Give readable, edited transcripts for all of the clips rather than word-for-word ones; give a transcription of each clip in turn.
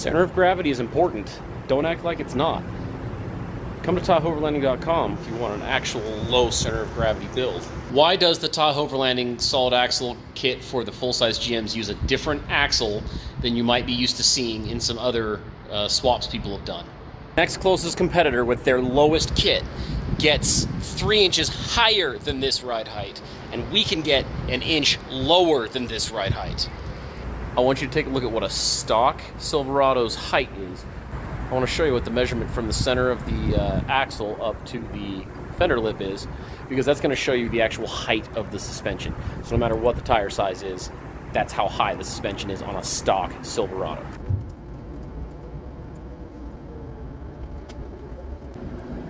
Center of gravity is important. Don't act like it's not. Come to Tahoverlanding.com if you want an actual low center of gravity build. Why does the Tahoverlanding solid axle kit for the full-size GMs use a different axle than you might be used to seeing in some other swaps people have done? Next closest competitor with their lowest kit gets 3 inches higher than this ride height, and we can get an inch lower than this ride height. I want you to take a look at what a stock Silverado's height is. I want to show you what the measurement from the center of the axle up to the fender lip is, because that's going to show you the actual height of the suspension. So no matter what the tire size is, that's how high the suspension is on a stock Silverado.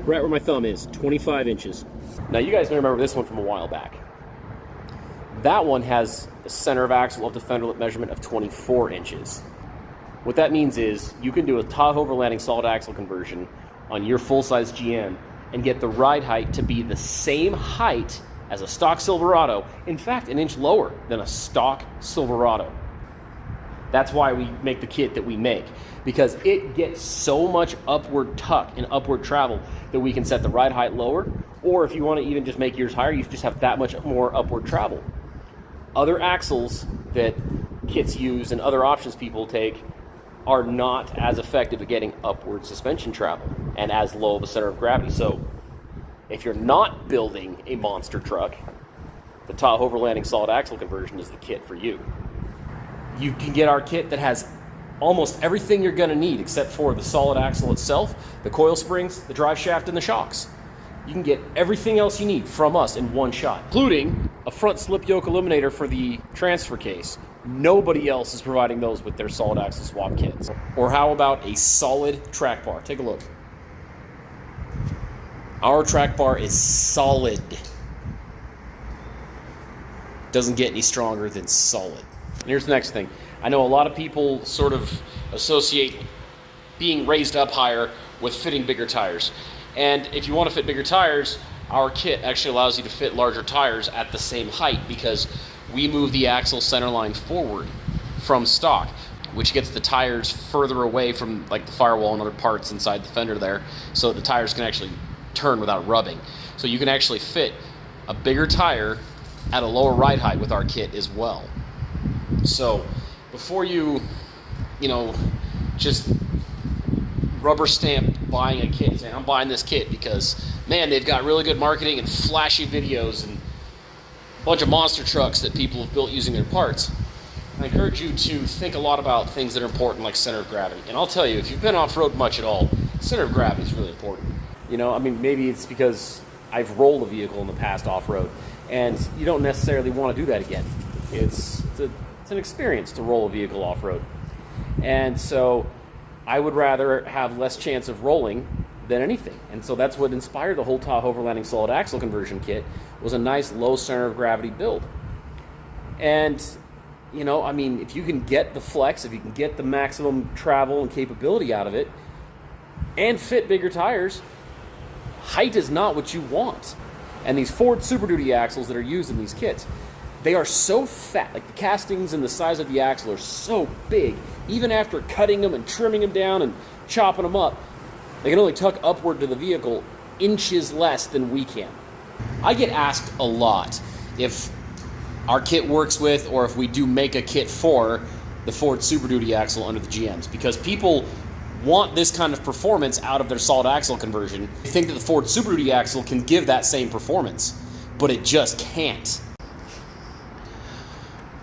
Right where my thumb is, 25 inches. Now you guys may remember this one from a while back. That one has a center of axle up to fender lip measurement of 24 inches. What that means is you can do a Tahoverlanding solid axle conversion on your full-size GM and get the ride height to be the same height as a stock Silverado, in fact, an inch lower than a stock Silverado. That's why we make the kit that we make, because it gets so much upward tuck and upward travel that we can set the ride height lower, or if you want to even just make yours higher, you just have that much more upward travel. Other axles that kits use and other options people take are not as effective at getting upward suspension travel and as low of a center of gravity. So if you're not building a monster truck, the Tahoverlanding solid axle conversion is the kit for you. You can get our kit that has almost everything you're going to need except for the solid axle itself, the coil springs, the drive shaft, and the shocks. You can get everything else you need from us in one shot, including a front slip yoke eliminator for the transfer case. Nobody else is providing those with their solid axle swap kits. Or how about a solid track bar? Take a look. Our track bar is solid. Doesn't get any stronger than solid. And here's the next thing. I know a lot of people sort of associate being raised up higher with fitting bigger tires. And if you want to fit bigger tires, our kit actually allows you to fit larger tires at the same height, because we move the axle center line forward from stock, which gets the tires further away from like the firewall and other parts inside the fender there, so the tires can actually turn without rubbing. So you can actually fit a bigger tire at a lower ride height with our kit as well. So before you just rubber stamp buying a kit, saying I'm buying this kit because, man, they've got really good marketing and flashy videos and a bunch of monster trucks that people have built using their parts, I encourage you to think a lot about things that are important, like center of gravity. And I'll tell you, if you've been off-road much at all, center of gravity is really important. You know, I mean, maybe it's because I've rolled a vehicle in the past off-road, and you don't necessarily want to do that again. It's an experience to roll a vehicle off-road. And so I would rather have less chance of rolling than anything. And so that's what inspired the whole Tahoverlanding solid axle conversion kit, was a nice low center of gravity build. And, you know, I mean, if you can get the flex, if you can get the maximum travel and capability out of it, and fit bigger tires, height is not what you want. And these Ford Super Duty axles that are used in these kits, they are so fat, like the castings and the size of the axle are so big, even after cutting them and trimming them down and chopping them up, they can only tuck upward to the vehicle inches less than we can. I get asked a lot if our kit works with, or if we do make a kit for, the Ford Super Duty axle under the GMs, because people want this kind of performance out of their solid axle conversion. They think that the Ford Super Duty axle can give that same performance, but it just can't.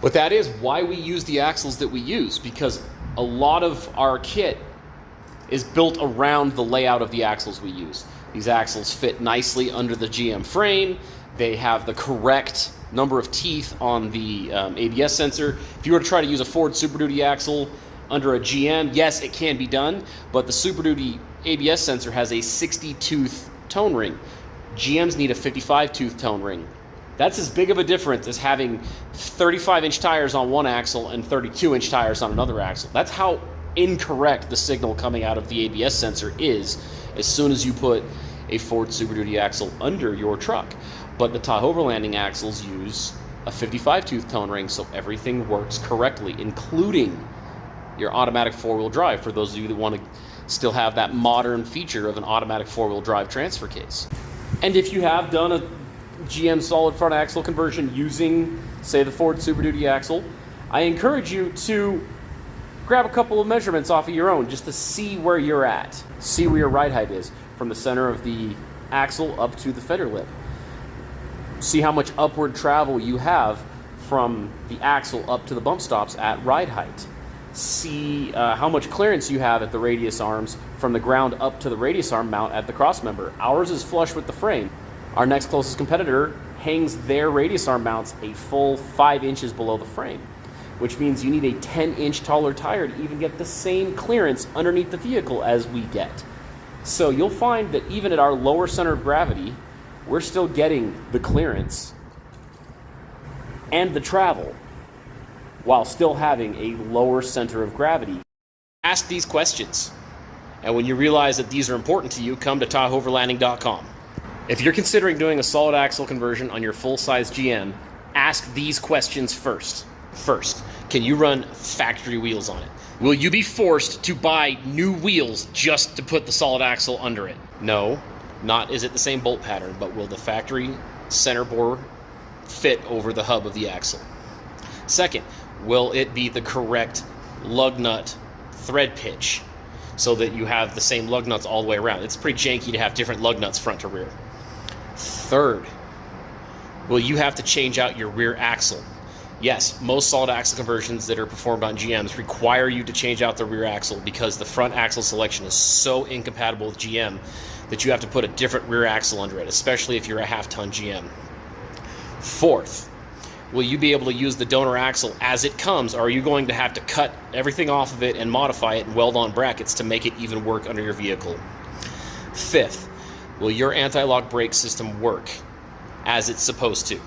But that is why we use the axles that we use, because a lot of our kit is built around the layout of the axles we use. These axles fit nicely under the GM frame. They have the correct number of teeth on the ABS sensor. If you were to try to use a Ford Super Duty axle under a GM, yes, it can be done, but the Super Duty ABS sensor has a 60-tooth tone ring. GMs need a 55-tooth tone ring. That's as big of a difference as having 35-inch tires on one axle and 32-inch tires on another axle. That's how incorrect the signal coming out of the ABS sensor is as soon as you put a Ford Super Duty axle under your truck. But the Tahoverlanding axles use a 55-tooth tone ring, so everything works correctly, including your automatic four-wheel drive, for those of you that want to still have that modern feature of an automatic four-wheel drive transfer case. And if you have done a GM solid front axle conversion using, say, the Ford Super Duty axle, I encourage you to grab a couple of measurements off of your own just to see where you're at. See where your ride height is from the center of the axle up to the fender lip. See how much upward travel you have from the axle up to the bump stops at ride height. See how much clearance you have at the radius arms from the ground up to the radius arm mount at the crossmember. Ours is flush with the frame. Our next closest competitor hangs their radius arm mounts a full 5 inches below the frame, which means you need a 10-inch taller tire to even get the same clearance underneath the vehicle as we get. So you'll find that even at our lower center of gravity, we're still getting the clearance and the travel while still having a lower center of gravity. Ask these questions, and when you realize that these are important to you, come to Tahoverlanding.com. If you're considering doing a solid axle conversion on your full-size GM, ask these questions first. First, can you run factory wheels on it? Will you be forced to buy new wheels just to put the solid axle under it? No, not is it the same bolt pattern, but will the factory center bore fit over the hub of the axle? Second, will it be the correct lug nut thread pitch so that you have the same lug nuts all the way around? It's pretty janky to have different lug nuts front to rear. Third, will you have to change out your rear axle? Yes, most solid axle conversions that are performed on GMs require you to change out the rear axle because the front axle selection is so incompatible with GM that you have to put a different rear axle under it, especially if you're a half-ton GM. Fourth, will you be able to use the donor axle as it comes, or are you going to have to cut everything off of it and modify it and weld on brackets to make it even work under your vehicle? Fifth, will your anti-lock brake system work as it's supposed to?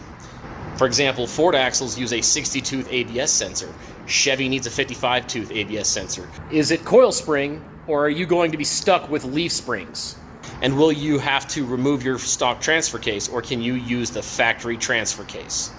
For example, Ford axles use a 60-tooth ABS sensor. Chevy needs a 55-tooth ABS sensor. Is it coil spring, or are you going to be stuck with leaf springs? And will you have to remove your stock transfer case, or can you use the factory transfer case?